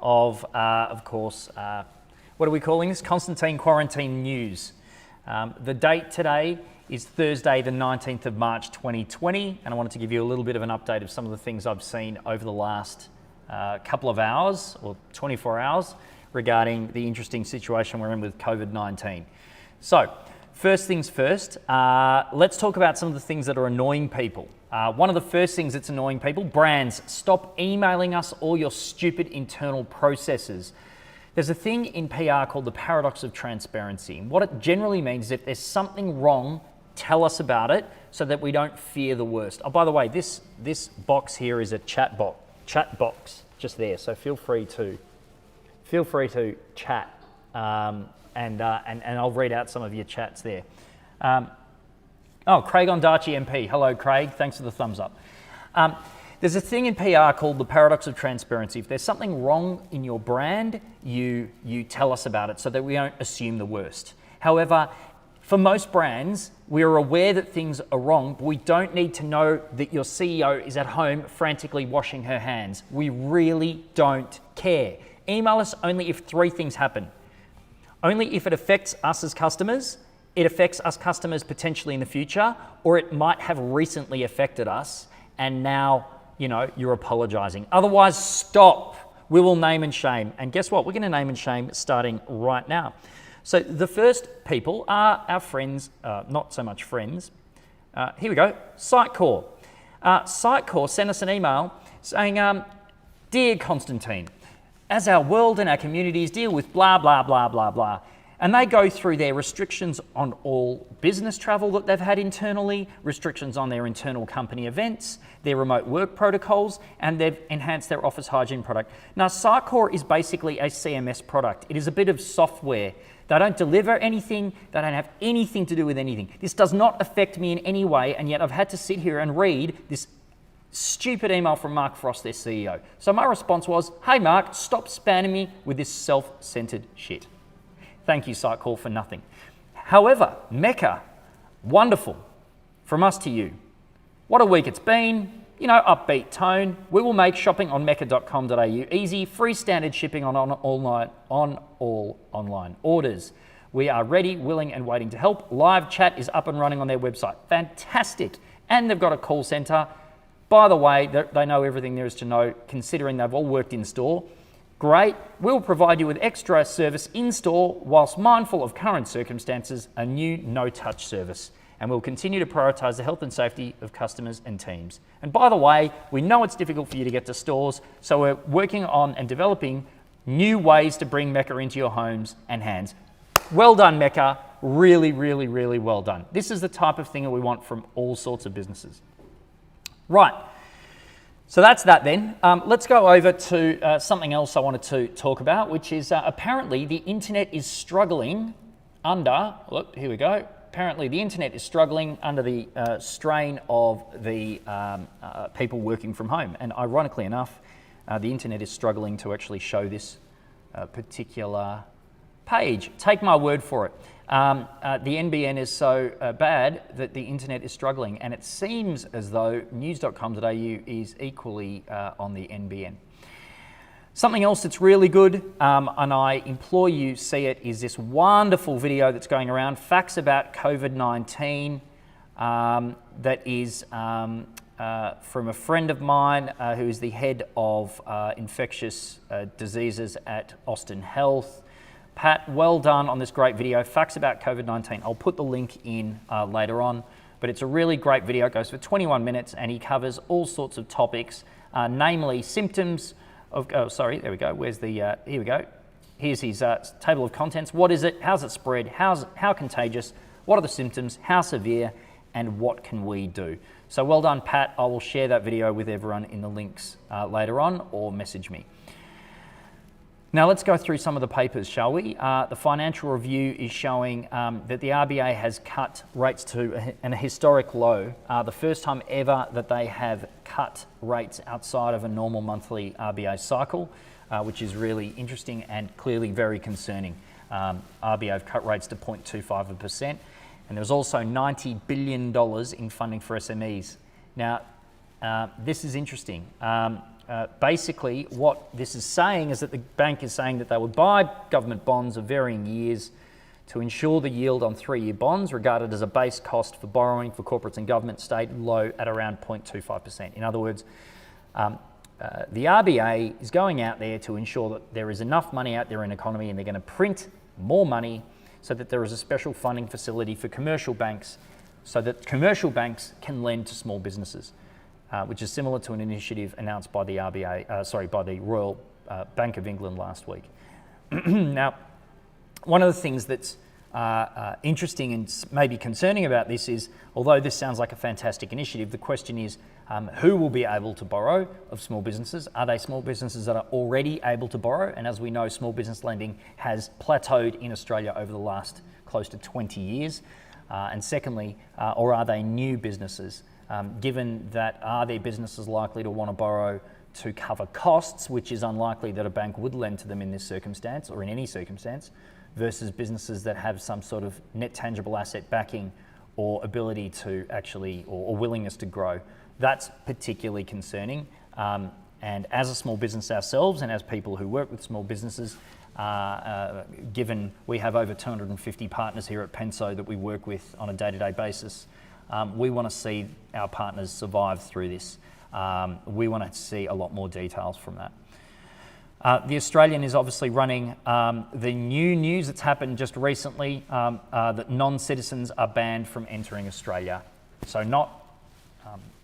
of course, what are we calling this? Constantine Quarantine News. The date today is Thursday, the 19th of March, 2020, and I wanted to give you a little bit of an update of some of the things I've seen over the last couple of hours, or 24 hours, regarding the interesting situation we're in with COVID-19. So, first things first, let's talk about some of the things that are annoying people. One of the first things that's annoying people, brands, stop emailing us all your stupid internal processes. There's a thing in PR called the paradox of transparency. What it generally means is if there's something wrong, tell us about it so that we don't fear the worst. Oh, by the way, this box here is a chat box just there, so feel free to chat, and I'll read out some of your chats there. Craig Ondaatje MP. Hello, Craig. Thanks for the thumbs up. There's a thing in PR called the paradox of transparency. If there's something wrong in your brand, you tell us about it so that we don't assume the worst. However, for most brands, we are aware that things are wrong, but we don't need to know that your CEO is at home frantically washing her hands. We really don't care. Email us only if three things happen. Only if it affects us as customers, it affects us customers potentially in the future, or it might have recently affected us and now, you're apologizing. Otherwise, stop. We will name and shame. And guess what? We're going to name and shame starting right now. So the first people are our friends, not so much friends. Here we go, Sitecore. Sitecore sent us an email saying, Dear Constantine, as our world and our communities deal with blah, blah, blah, blah, blah, and they go through their restrictions on all business travel that they've had internally, restrictions on their internal company events, their remote work protocols, and they've enhanced their office hygiene product. Now, Sitecore is basically a CMS product. It is a bit of software. They don't deliver anything. They don't have anything to do with anything. This does not affect me in any way, and yet I've had to sit here and read this stupid email from Mark Frost, their CEO. So my response was, hey Mark, stop spamming me with this self-centered shit. Thank you, Sitecore, for nothing. However, Mecca, wonderful. From us to you. What a week it's been. Upbeat tone. We will make shopping on mecca.com.au easy. Free standard shipping on all online orders. We are ready, willing, and waiting to help. Live chat is up and running on their website. Fantastic. And they've got a call center. By the way, they know everything there is to know, considering they've all worked in store. Great. We'll provide you with extra service in-store whilst mindful of current circumstances, a new no-touch service. And we'll continue to prioritise the health and safety of customers and teams. And by the way, we know it's difficult for you to get to stores, so we're working on and developing new ways to bring Mecca into your homes and hands. Well done, Mecca. Really, really, really well done. This is the type of thing that we want from all sorts of businesses. Right. So that's that then. Let's go over to something else I wanted to talk about, which is apparently the internet is struggling under, here we go. Apparently the internet is struggling under the strain of the people working from home. And ironically enough, the internet is struggling to actually show this particular page. Take my word for it. The NBN is so bad that the internet is struggling, and it seems as though news.com.au is equally on the NBN. Something else that's really good, and I implore you see it, is this wonderful video that's going around, facts about COVID-19, that is from a friend of mine who is the head of infectious diseases at Austin Health. Pat, well done on this great video, facts about COVID-19. I'll put the link in later on, but it's a really great video. It goes for 21 minutes and he covers all sorts of topics, namely symptoms of, there we go. Where's the, here we go. Here's his table of contents. What is it? How's it spread? How contagious? What are the symptoms? How severe? And what can we do? So well done, Pat. I will share that video with everyone in the links later on, or message me. Now let's go through some of the papers, shall we? The Financial Review is showing that the RBA has cut rates to a historic low, the first time ever that they have cut rates outside of a normal monthly RBA cycle, which is really interesting and clearly very concerning. RBA have cut rates to 0.25%, and there's also $90 billion in funding for SMEs. Now, this is interesting. basically what this is saying is that the bank is saying that they would buy government bonds of varying years to ensure the yield on 3-year bonds, regarded as a base cost for borrowing for corporates and government, stayed low at around 0.25%. In other words, the RBA is going out there to ensure that there is enough money out there in the economy, and they're going to print more money so that there is a special funding facility for commercial banks, so that commercial banks can lend to small businesses, which is similar to an initiative announced by the by the Royal Bank of England last week. Now, one of the things that's interesting and maybe concerning about this is, although this sounds like a fantastic initiative, the question is who will be able to borrow of small businesses? Are they small businesses that are already able to borrow? And as we know, small business lending has plateaued in Australia over the last close to 20 years. And secondly, or are they new businesses? Given that, are their businesses likely to want to borrow to cover costs, which is unlikely that a bank would lend to them in this circumstance or in any circumstance, versus businesses that have some sort of net tangible asset backing or ability to actually, or willingness to grow. That's particularly concerning. And as a small business ourselves, and as people who work with small businesses, given we have over 250 partners here at Penso that we work with on a day-to-day basis, we want to see our partners survive through this. We want to see a lot more details from that. The Australian is obviously running the new news that's happened just recently, that non-citizens are banned from entering Australia. So not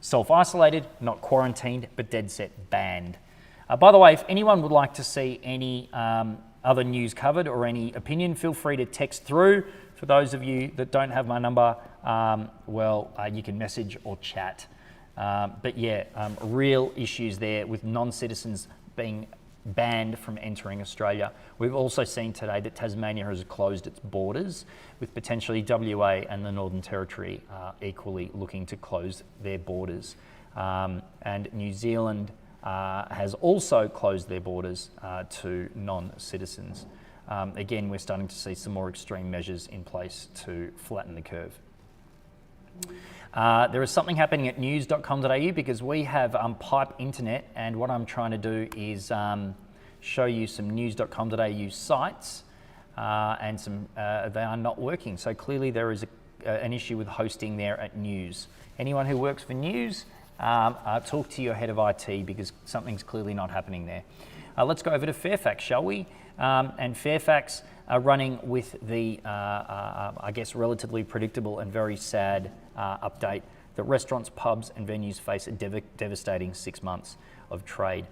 self-isolated, not quarantined, but dead set banned. By the way, if anyone would like to see any other news covered or any opinion, feel free to text through. For those of you that don't have my number, you can message or chat. But yeah, real issues there with non-citizens being banned from entering Australia. We've also seen today that Tasmania has closed its borders, with potentially WA and the Northern Territory equally looking to close their borders. And New Zealand has also closed their borders to non-citizens. Again, we're starting to see some more extreme measures in place to flatten the curve. There is something happening at news.com.au because we have pipe internet, and what I'm trying to do is show you some news.com.au sites, and they are not working. So clearly there is an issue with hosting there at News. Anyone who works for News, talk to your head of IT because something's clearly not happening there. Let's go over to Fairfax, shall we? And Fairfax are running with the, I guess, relatively predictable and very sad update that restaurants, pubs and venues face a devastating 6 months of trade.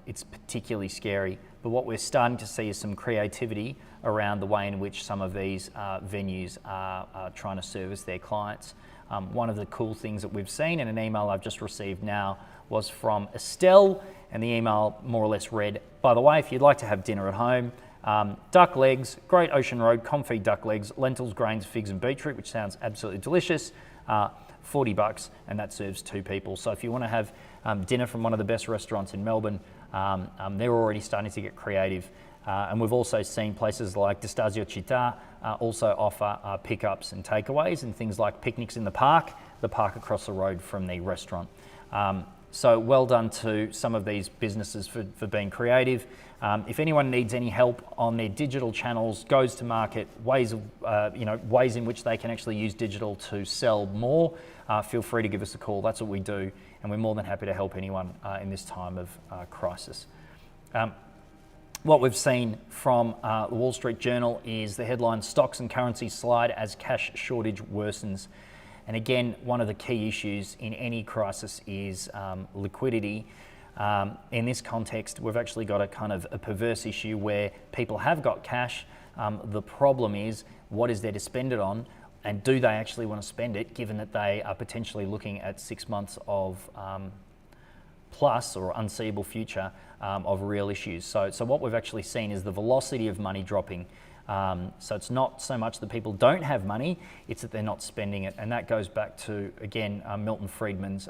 It's particularly scary, but what we're starting to see is some creativity around the way in which some of these venues are trying to service their clients. One of the cool things that we've seen in an email I've just received now was from Estelle, and the email more or less read, by the way, if you'd like to have dinner at home, duck legs, Great Ocean Road, confit duck legs, lentils, grains, figs and beetroot, which sounds absolutely delicious, $40, and that serves 2 people. So if you want to have dinner from one of the best restaurants in Melbourne, they're already starting to get creative. And we've also seen places like Destasio Città also offer pickups and takeaways, and things like picnics in the park across the road from the restaurant. So well done to some of these businesses for being creative. If anyone needs any help on their digital channels, goes to market, ways in which they can actually use digital to sell more, feel free to give us a call. That's what we do, and we're more than happy to help anyone in this time of crisis. What we've seen from the Wall Street Journal is the headline, "Stocks and currencies slide as cash shortage worsens." And again, one of the key issues in any crisis is liquidity. In this context, we've actually got a kind of a perverse issue where people have got cash. The problem is, what is there to spend it on? And do they actually want to spend it, given that they are potentially looking at 6 months of plus or unseeable future of real issues. So what we've actually seen is the velocity of money dropping. So it's not so much that people don't have money, it's that they're not spending it. And that goes back to, again, Milton Friedman's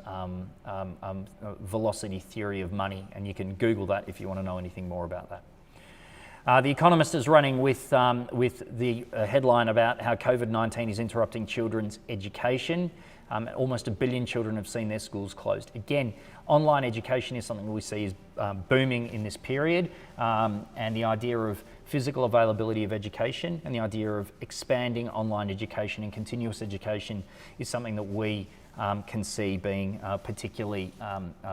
velocity theory of money. And you can Google that if you want to know anything more about that. The Economist is running with the headline about how COVID-19 is interrupting children's education. Almost 1 billion children have seen their schools closed. Again, Online education is something we see is booming in this period, and the idea of physical availability of education and the idea of expanding online education and continuous education is something that we can see being particularly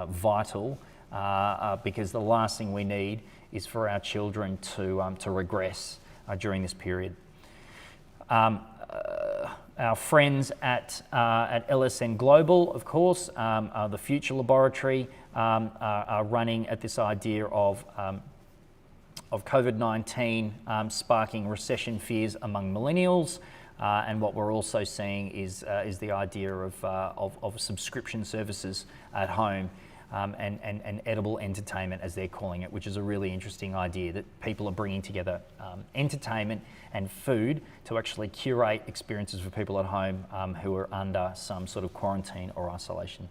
vital, because the last thing we need is for our children to regress during this period. Our friends at LSN Global, of course, the Future Laboratory, are running at this idea of COVID-19 sparking recession fears among millennials, and what we're also seeing is the idea of subscription services at home, and edible entertainment, as they're calling it, which is a really interesting idea that people are bringing together entertainment and food to actually curate experiences for people at home who are under some sort of quarantine or isolation.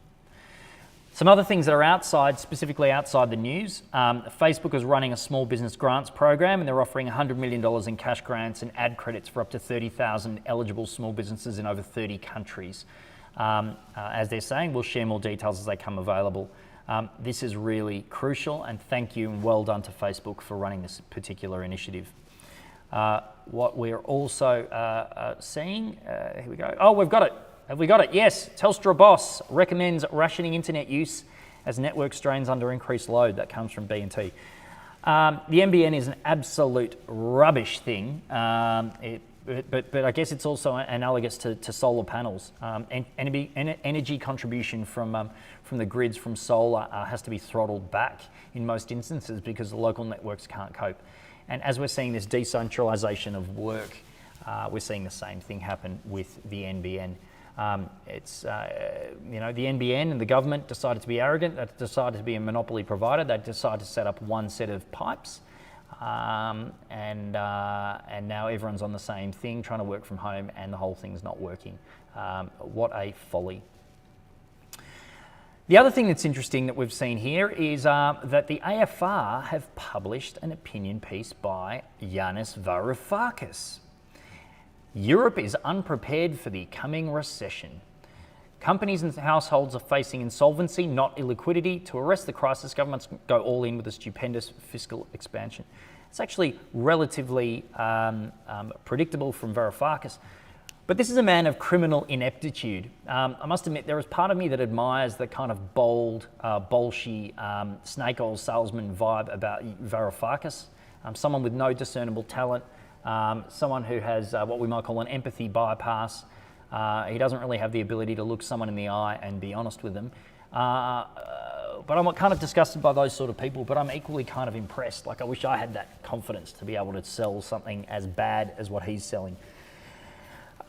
Some other things that are outside, specifically outside the news, Facebook is running a small business grants program, and they're offering $100 million in cash grants and ad credits for up to 30,000 eligible small businesses in over 30 countries. As they're saying, we'll share more details as they come available. This is really crucial, and thank you and well done to Facebook for running this particular initiative. What we're also seeing, here we go. Oh, we've got it. Have we got it? Yes. Telstra boss recommends rationing internet use as network strains under increased load. That comes from B&T. The NBN is an absolute rubbish thing, but I guess it's also analogous to solar panels. Energy contribution from the grids from solar has to be throttled back in most instances because the local networks can't cope. And as we're seeing this decentralisation of work, we're seeing the same thing happen with the NBN. The NBN and the government decided to be arrogant. They decided to be a monopoly provider. They decided to set up one set of pipes, and now everyone's on the same thing, trying to work from home, and the whole thing's not working. What a folly. The other thing that's interesting that we've seen here is that the AFR have published an opinion piece by Yanis Varoufakis. Europe is unprepared for the coming recession. Companies and households are facing insolvency, not illiquidity. To arrest the crisis, governments go all in with a stupendous fiscal expansion. It's actually relatively predictable from Varoufakis. But this is a man of criminal ineptitude. I must admit, there is part of me that admires the kind of bold, bolshy, snake oil salesman vibe about Varoufakis. Someone with no discernible talent, someone who has what we might call an empathy bypass. He doesn't really have the ability to look someone in the eye and be honest with them. But I'm kind of disgusted by those sort of people, but I'm equally kind of impressed. Like, I wish I had that confidence to be able to sell something as bad as what he's selling.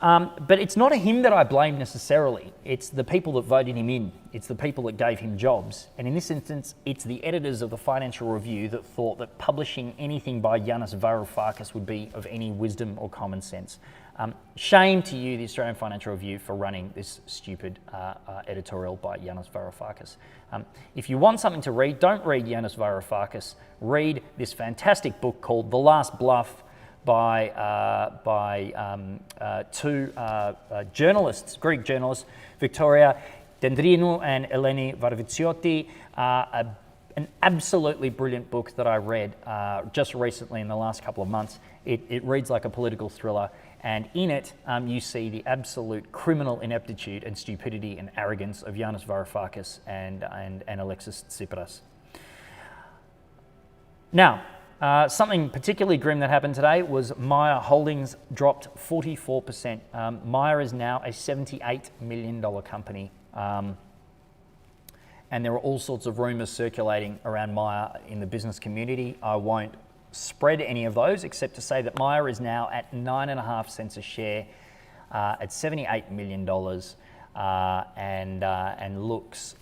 But it's not him that I blame necessarily. It's the people that voted him in. It's the people that gave him jobs. And in this instance, it's the editors of the Financial Review that thought that publishing anything by Yanis Varoufakis would be of any wisdom or common sense. Shame to you, the Australian Financial Review, for running this stupid editorial by Yanis Varoufakis. If you want something to read, don't read Yanis Varoufakis. Read this fantastic book called The Last Bluff, by two journalists, Greek journalists, Victoria Dendrinou and Eleni Varvitsiotti. An absolutely brilliant book that I read just recently in the last couple of months. It reads like a political thriller, and in it you see the absolute criminal ineptitude and stupidity and arrogance of Yanis Varoufakis and Alexis Tsipras. Now, something particularly grim that happened today was Meyer Holdings dropped 44%. Meyer is now a $78 million company. And there are all sorts of rumours circulating around Meyer in the business community. I won't spread any of those except to say that Meyer is now at 9.5 cents a share at $78 million and looks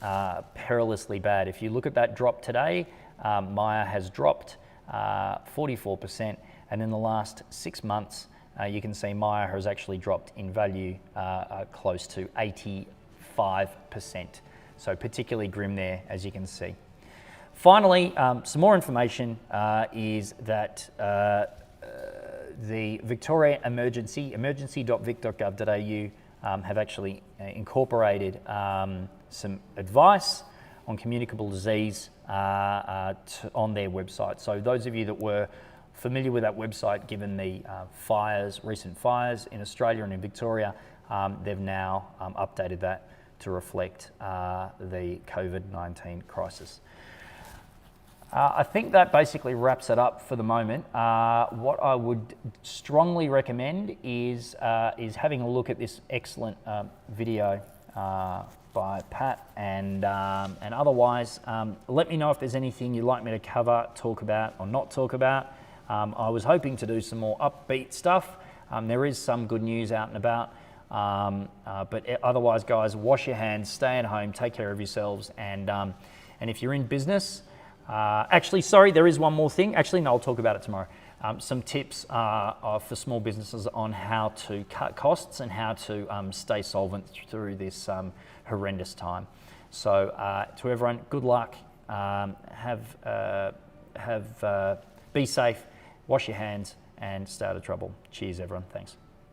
perilously bad. If you look at that drop today, Meyer has dropped 44%, and in the last 6 months you can see Meyer has actually dropped in value close to 85%. So particularly grim there, as you can see. Finally, some more information is that the Victoria emergency.vic.gov.au have actually incorporated some advice on communicable disease on their website. So those of you that were familiar with that website, given the recent fires in Australia and in Victoria, they've now updated that to reflect the COVID-19 crisis. I think that basically wraps it up for the moment. What I would strongly recommend is having a look at this excellent video by Pat, and otherwise, let me know if there's anything you'd like me to cover, talk about, or not talk about. I was hoping to do some more upbeat stuff. There is some good news out and about, but otherwise, guys, wash your hands, stay at home, take care of yourselves, and if you're in business, actually, sorry, there is one more thing. Actually, no, I'll talk about it tomorrow. Some tips for small businesses on how to cut costs and how to stay solvent through this horrendous time. So to everyone, good luck. Be safe, wash your hands, and stay out of trouble. Cheers, everyone. Thanks.